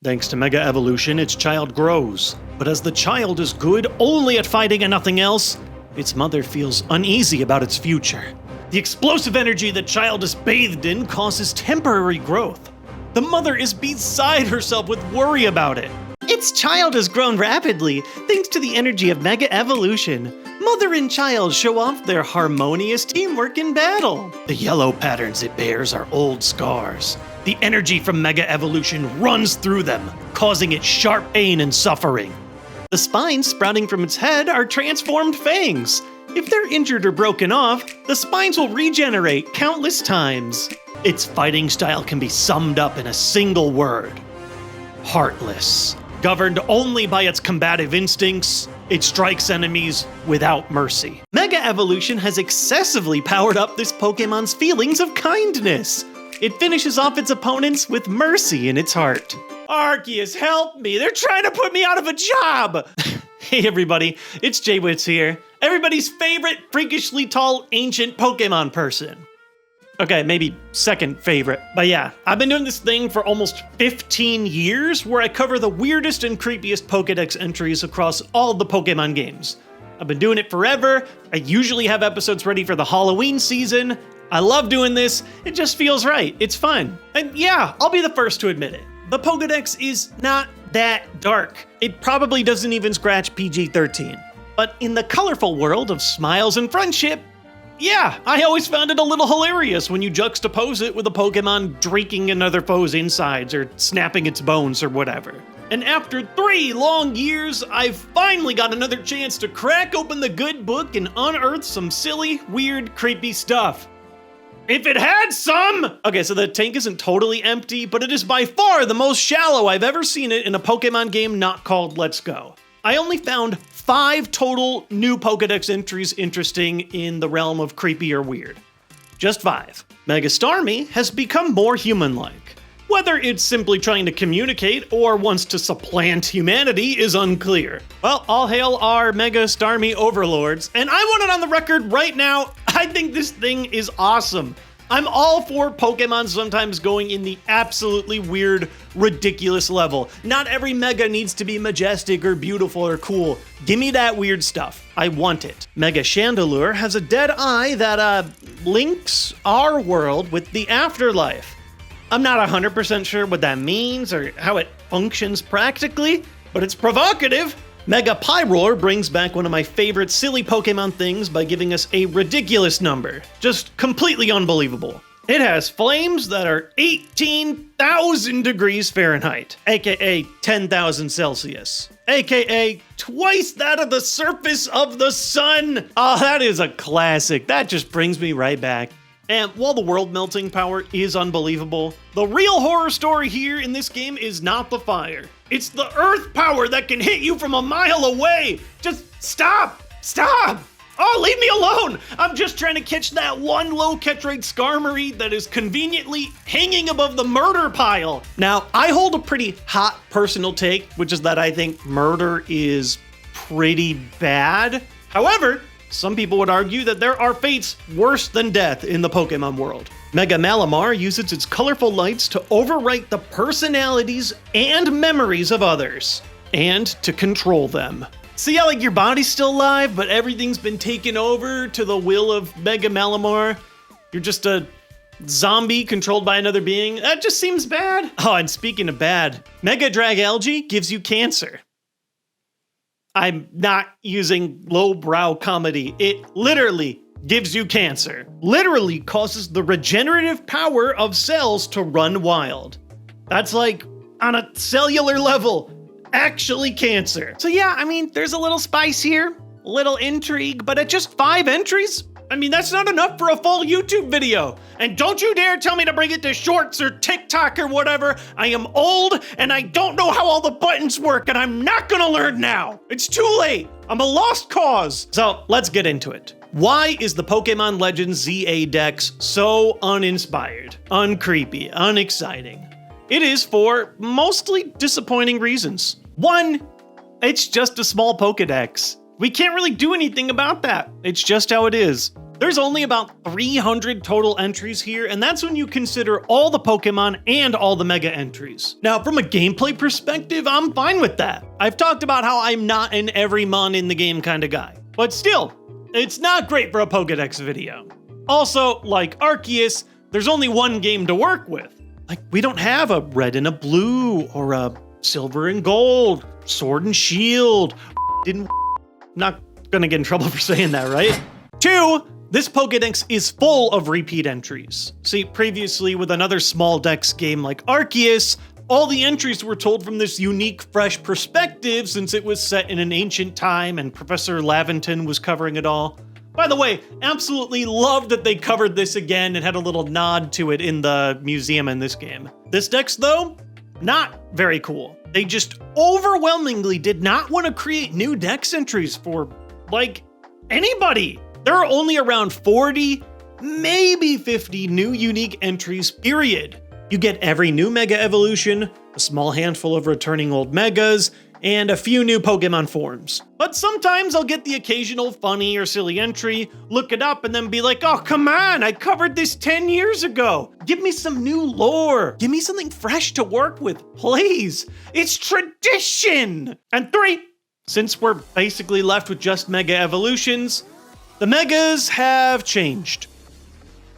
Thanks to Mega Evolution, its child grows. But as the child is good only at fighting and nothing else, its mother feels uneasy about its future. The explosive energy the child is bathed in causes temporary growth. The mother is beside herself with worry about it. Its child has grown rapidly thanks to the energy of Mega Evolution. Mother and child show off their harmonious teamwork in battle. The yellow patterns it bears are old scars. The energy from Mega Evolution runs through them, causing it sharp pain and suffering. The spines sprouting from its head are transformed fangs. If they're injured or broken off, the spines will regenerate countless times. Its fighting style can be summed up in a single word: heartless. Governed only by its combative instincts, it strikes enemies without mercy. Mega Evolution has excessively powered up this Pokemon's feelings of kindness. It finishes off its opponents with mercy in its heart. Arceus, help me! They're trying to put me out of a job! Hey everybody, it's JWittz here. Everybody's favorite freakishly tall ancient Pokemon person. Okay, maybe second favorite. But yeah, I've been doing this thing for almost 15 years where I cover the weirdest and creepiest Pokedex entries across all the Pokemon games. I've been doing it forever. I usually have episodes ready for the Halloween season. I love doing this. It just feels right. It's fun. And yeah, I'll be the first to admit it. The Pokedex is not that dark. It probably doesn't even scratch PG-13. But in the colorful world of smiles and friendship, yeah, I always found it a little hilarious when you juxtapose it with a Pokemon drinking another foe's insides or snapping its bones or whatever. And after 3 long years, I've finally got another chance to crack open the good book and unearth some silly, weird, creepy stuff. If it had some! Okay, so the tank isn't totally empty, but it is by far the most shallow I've ever seen it in a Pokemon game not called Let's Go. I only found 5 total new Pokedex entries interesting in the realm of creepy or weird. Just 5. Mega Starmie has become more human-like. Whether it's simply trying to communicate or wants to supplant humanity is unclear. Well, all hail our Mega Starmie overlords, and I want it on the record right now, I think this thing is awesome. I'm all for Pokemon sometimes going in the absolutely weird, ridiculous level. Not every Mega needs to be majestic or beautiful or cool. Give me that weird stuff. I want it. Mega Chandelure has a dead eye that, links our world with the afterlife. I'm not 100% sure what that means or how it functions practically, but it's provocative. Mega Pyroar brings back one of my favorite silly Pokemon things by giving us a ridiculous number. Just completely unbelievable. It has flames that are 18,000 degrees Fahrenheit, aka 10,000 Celsius, aka twice that of the surface of the sun. Oh, that is a classic. That just brings me right back. And while the world melting power is unbelievable, the real horror story here in this game is not the fire. It's the earth power that can hit you from a mile away. Just stop! Stop! Oh, leave me alone! I'm just trying to catch that one low catch rate Skarmory that is conveniently hanging above the murder pile. Now, I hold a pretty hot personal take, which is that I think murder is pretty bad. However, some people would argue that there are fates worse than death in the Pokemon world. Mega Malamar uses its colorful lights to overwrite the personalities and memories of others, and to control them. See how like your body's still alive, but everything's been taken over to the will of Mega Malamar? You're just a zombie controlled by another being? That just seems bad. Oh, and speaking of bad, Mega Dragalge gives you cancer. I'm not using lowbrow comedy. It literally gives you cancer. Literally causes the regenerative power of cells to run wild. That's like, on a cellular level, actually cancer. So yeah, I mean, there's a little spice here, a little intrigue, but at just 5 entries, I mean, that's not enough for a full YouTube video. And don't you dare tell me to bring it to Shorts or TikTok or whatever. I am old and I don't know how all the buttons work and I'm not gonna learn now. It's too late. I'm a lost cause. So let's get into it. Why is the Pokemon Legends ZA Dex so uninspired, uncreepy, unexciting? It is for mostly disappointing reasons. 1, it's just a small Pokedex. We can't really do anything about that. It's just how it is. There's only about 300 total entries here, and that's when you consider all the Pokemon and all the Mega entries. Now, from a gameplay perspective, I'm fine with that. I've talked about how I'm not an every mon in the game kind of guy, but still, it's not great for a Pokedex video. Also, like Arceus, there's only one game to work with. Like, we don't have a red and a blue, or a silver and gold, sword and shield. Not gonna get in trouble for saying that, right? 2, this Pokedex is full of repeat entries. See, previously with another small dex game like Arceus, all the entries were told from this unique, fresh perspective since it was set in an ancient time and Professor Laventon was covering it all. By the way, absolutely loved that they covered this again and had a little nod to it in the museum in this game. This dex, though, not very cool. They just overwhelmingly did not want to create new dex entries for, like, anybody. There are only around 40, maybe 50 new unique entries, period. You get every new Mega evolution, a small handful of returning old Megas, and a few new Pokemon forms. But sometimes I'll get the occasional funny or silly entry, look it up, and then be like, oh, come on, I covered this 10 years ago. Give me some new lore. Give me something fresh to work with, please. It's tradition. And 3, since we're basically left with just Mega evolutions, the Megas have changed.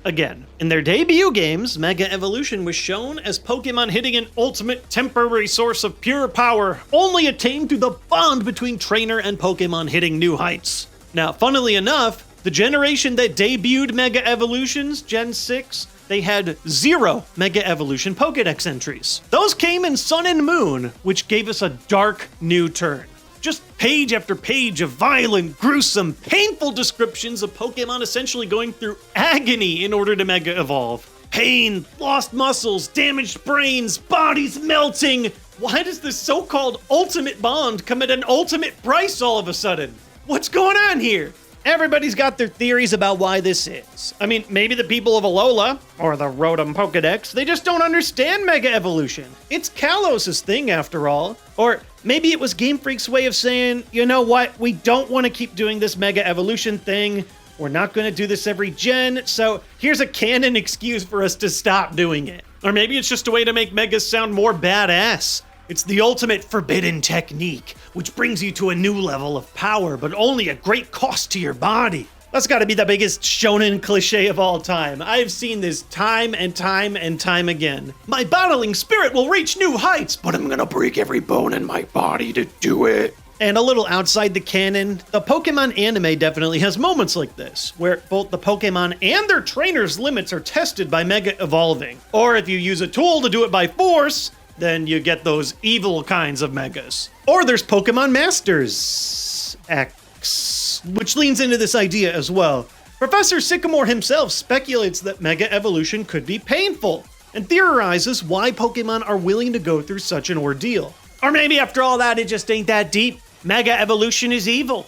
Again, in their debut games, Mega Evolution was shown as Pokemon hitting an ultimate temporary source of pure power, only attained through the bond between trainer and Pokemon hitting new heights. Now, funnily enough, the generation that debuted Mega Evolutions, Gen 6, they had 0 Mega Evolution Pokedex entries. Those came in Sun and Moon, which gave us a dark new turn. Just page after page of violent, gruesome, painful descriptions of Pokemon essentially going through agony in order to Mega Evolve. Pain, lost muscles, damaged brains, bodies melting. Why does this so-called ultimate bond come at an ultimate price all of a sudden? What's going on here? Everybody's got their theories about why this is. I mean, maybe the people of Alola, or the Rotom Pokedex, they just don't understand Mega Evolution. It's Kalos' thing after all. Or maybe it was Game Freak's way of saying, you know what, we don't want to keep doing this Mega Evolution thing. We're not going to do this every gen, so here's a canon excuse for us to stop doing it. Or maybe it's just a way to make Megas sound more badass. It's the ultimate forbidden technique, which brings you to a new level of power, but only at great cost to your body. That's gotta be the biggest shonen cliche of all time. I've seen this time and time and time again. My battling spirit will reach new heights, but I'm gonna break every bone in my body to do it. And a little outside the canon, the Pokemon anime definitely has moments like this, where both the Pokemon and their trainers' limits are tested by Mega Evolving. Or if you use a tool to do it by force, then you get those evil kinds of Megas. Or there's Pokemon Masters X, which leans into this idea as well. Professor Sycamore himself speculates that Mega Evolution could be painful, and theorizes why Pokemon are willing to go through such an ordeal. Or maybe after all that, it just ain't that deep. Mega Evolution is evil.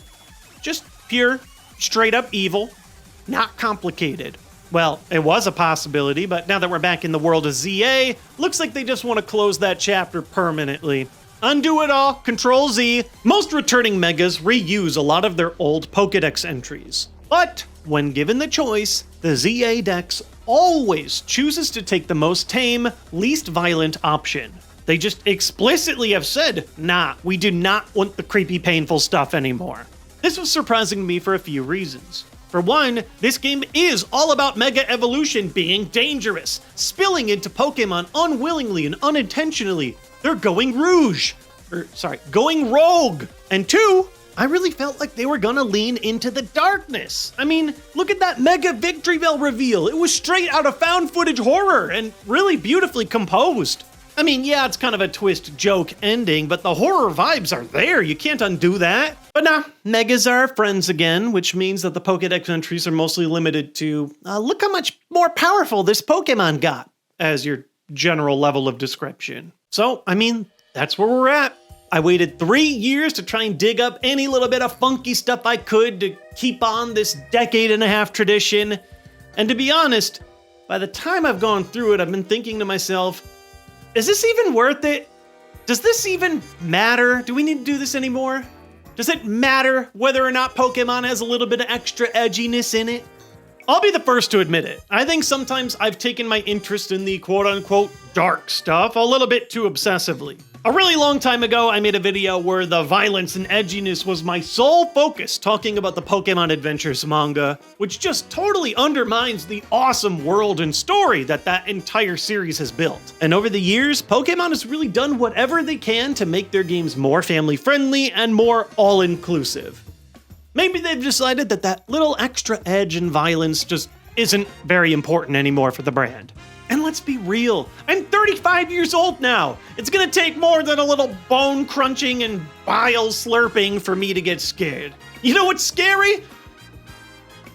Just pure, straight up evil, not complicated. Well, it was a possibility, but now that we're back in the world of ZA, looks like they just want to close that chapter permanently. Undo it all, Control Z. Most returning Megas reuse a lot of their old Pokedex entries. But when given the choice, the ZA Dex always chooses to take the most tame, least violent option. They just explicitly have said, nah, we do not want the creepy, painful stuff anymore. This was surprising to me for a few reasons. For one, this game is all about Mega Evolution being dangerous, spilling into Pokemon unwillingly and unintentionally. They're going going rogue. And 2, I really felt like they were gonna lean into the darkness. I mean, look at that Mega Victreebel reveal. It was straight out of found footage horror and really beautifully composed. I mean, yeah, it's kind of a twist joke ending, but the horror vibes are there. You can't undo that. But nah, Megas are our friends again, which means that the Pokedex entries are mostly limited to, look how much more powerful this Pokemon got, as your general level of description. So, I mean, that's where we're at. I waited 3 years to try and dig up any little bit of funky stuff I could to keep on this decade-and-a-half tradition. And to be honest, by the time I've gone through it, I've been thinking to myself, is this even worth it? Does this even matter? Do we need to do this anymore? Does it matter whether or not Pokemon has a little bit of extra edginess in it? I'll be the first to admit it. I think sometimes I've taken my interest in the quote-unquote dark stuff a little bit too obsessively. A really long time ago, I made a video where the violence and edginess was my sole focus, talking about the Pokemon Adventures manga, which just totally undermines the awesome world and story that entire series has built. And over the years, Pokemon has really done whatever they can to make their games more family-friendly and more all-inclusive. Maybe they've decided that little extra edge and violence just isn't very important anymore for the brand. And let's be real, I'm 35 years old now. It's gonna take more than a little bone crunching and bile slurping for me to get scared. You know what's scary?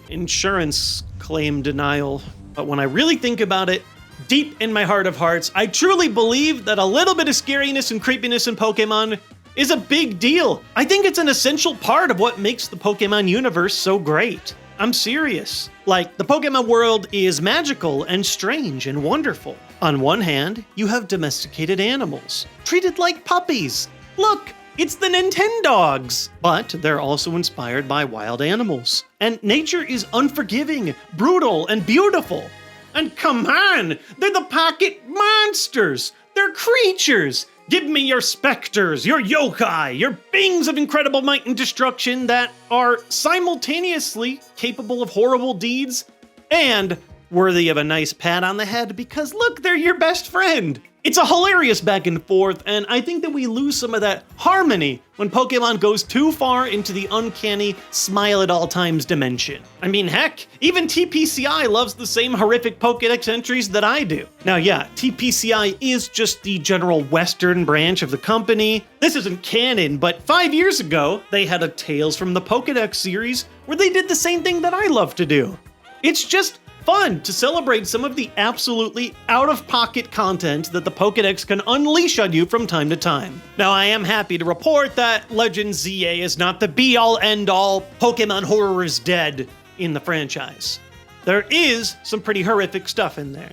Insurance claim denial. But when I really think about it, deep in my heart of hearts, I truly believe that a little bit of scariness and creepiness in Pokemon is a big deal. I think it's an essential part of what makes the Pokemon universe so great. I'm serious. Like, the Pokemon world is magical and strange and wonderful. On one hand, you have domesticated animals, treated like puppies. Look, it's the Nintendogs! But they're also inspired by wild animals. And nature is unforgiving, brutal, and beautiful. And come on, they're the pocket monsters! They're creatures! Give me your specters, your yokai, your beings of incredible might and destruction that are simultaneously capable of horrible deeds and worthy of a nice pat on the head because look, they're your best friend. It's a hilarious back and forth, and I think that we lose some of that harmony when Pokemon goes too far into the uncanny smile at all times dimension. I mean, heck, even TPCI loves the same horrific Pokedex entries that I do. Now yeah, TPCI is just the general Western branch of the company. This isn't canon, but 5 years ago, they had a Tales from the Pokedex series where they did the same thing that I love to do. It's just fun to celebrate some of the absolutely out-of-pocket content that the Pokedex can unleash on you from time to time. Now, I am happy to report that Legends ZA is not the be-all, end-all Pokemon horror is dead in the franchise. There is some pretty horrific stuff in there.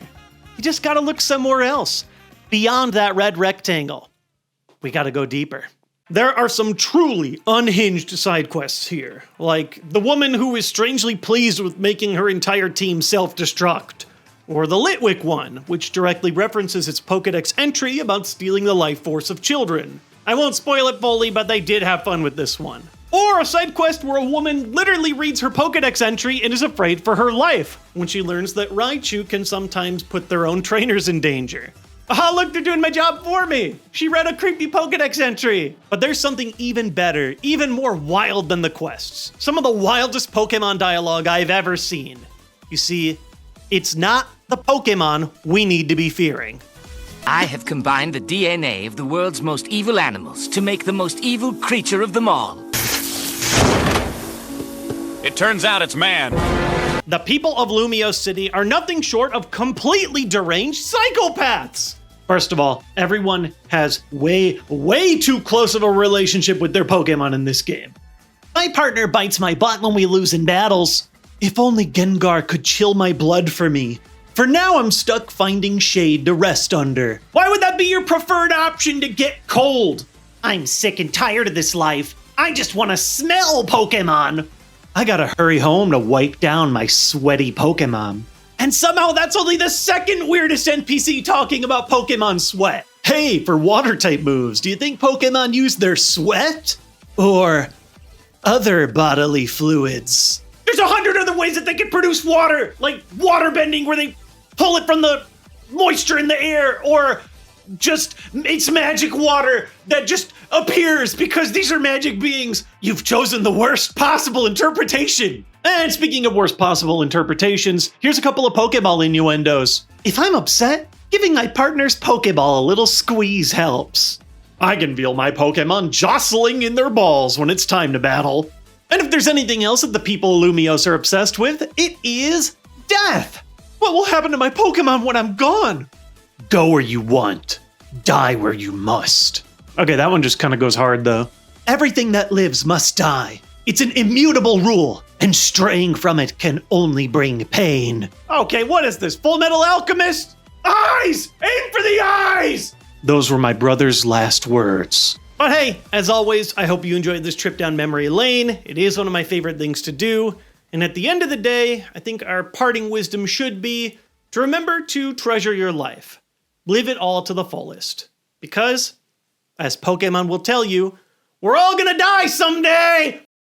You just gotta look somewhere else. Beyond that red rectangle. We gotta go deeper. There are some truly unhinged side quests here, like the woman who is strangely pleased with making her entire team self-destruct, or the Litwick one, which directly references its Pokedex entry about stealing the life force of children. I won't spoil it fully, but they did have fun with this one. Or a side quest where a woman literally reads her Pokedex entry and is afraid for her life when she learns that Raichu can sometimes put their own trainers in danger. Ah, look, they're doing my job for me! She read a creepy Pokedex entry! But there's something even better, even more wild than the quests. Some of the wildest Pokemon dialogue I've ever seen. You see, it's not the Pokemon we need to be fearing. I have combined the DNA of the world's most evil animals to make the most evil creature of them all. It turns out it's man. The people of Lumio City are nothing short of completely deranged psychopaths! First of all, everyone has way too close of a relationship with their Pokemon in this game. My partner bites my butt when we lose in battles. If only Gengar could chill my blood for me. For now, I'm stuck finding shade to rest under. Why would that be your preferred option to get cold? I'm sick and tired of this life. I just want to smell Pokemon. I gotta hurry home to wipe down my sweaty Pokemon. And somehow that's only the second weirdest NPC talking about Pokemon sweat. Hey, for water-type moves, do you think Pokemon use their sweat? Or other bodily fluids? There's 100 other ways that they can produce water, like water bending where they pull it from the moisture in the air, or just it's magic water that just appears because these are magic beings. You've chosen the worst possible interpretation. And speaking of worst possible interpretations, here's a couple of Pokeball innuendos. If I'm upset, giving my partner's Pokeball a little squeeze helps. I can feel my Pokemon jostling in their balls when it's time to battle. And if there's anything else that the people of Lumios are obsessed with, it is death. What will happen to my Pokemon when I'm gone? Go where you want, die where you must. Okay, that one just kind of goes hard though. Everything that lives must die. It's an immutable rule, and straying from it can only bring pain. Okay, what is this, Full Metal Alchemist? Eyes! Aim for the eyes! Those were my brother's last words. But hey, as always, I hope you enjoyed this trip down memory lane. It is one of my favorite things to do. And at the end of the day, I think our parting wisdom should be to remember to treasure your life. Live it all to the fullest. Because, as Pokemon will tell you, we're all gonna die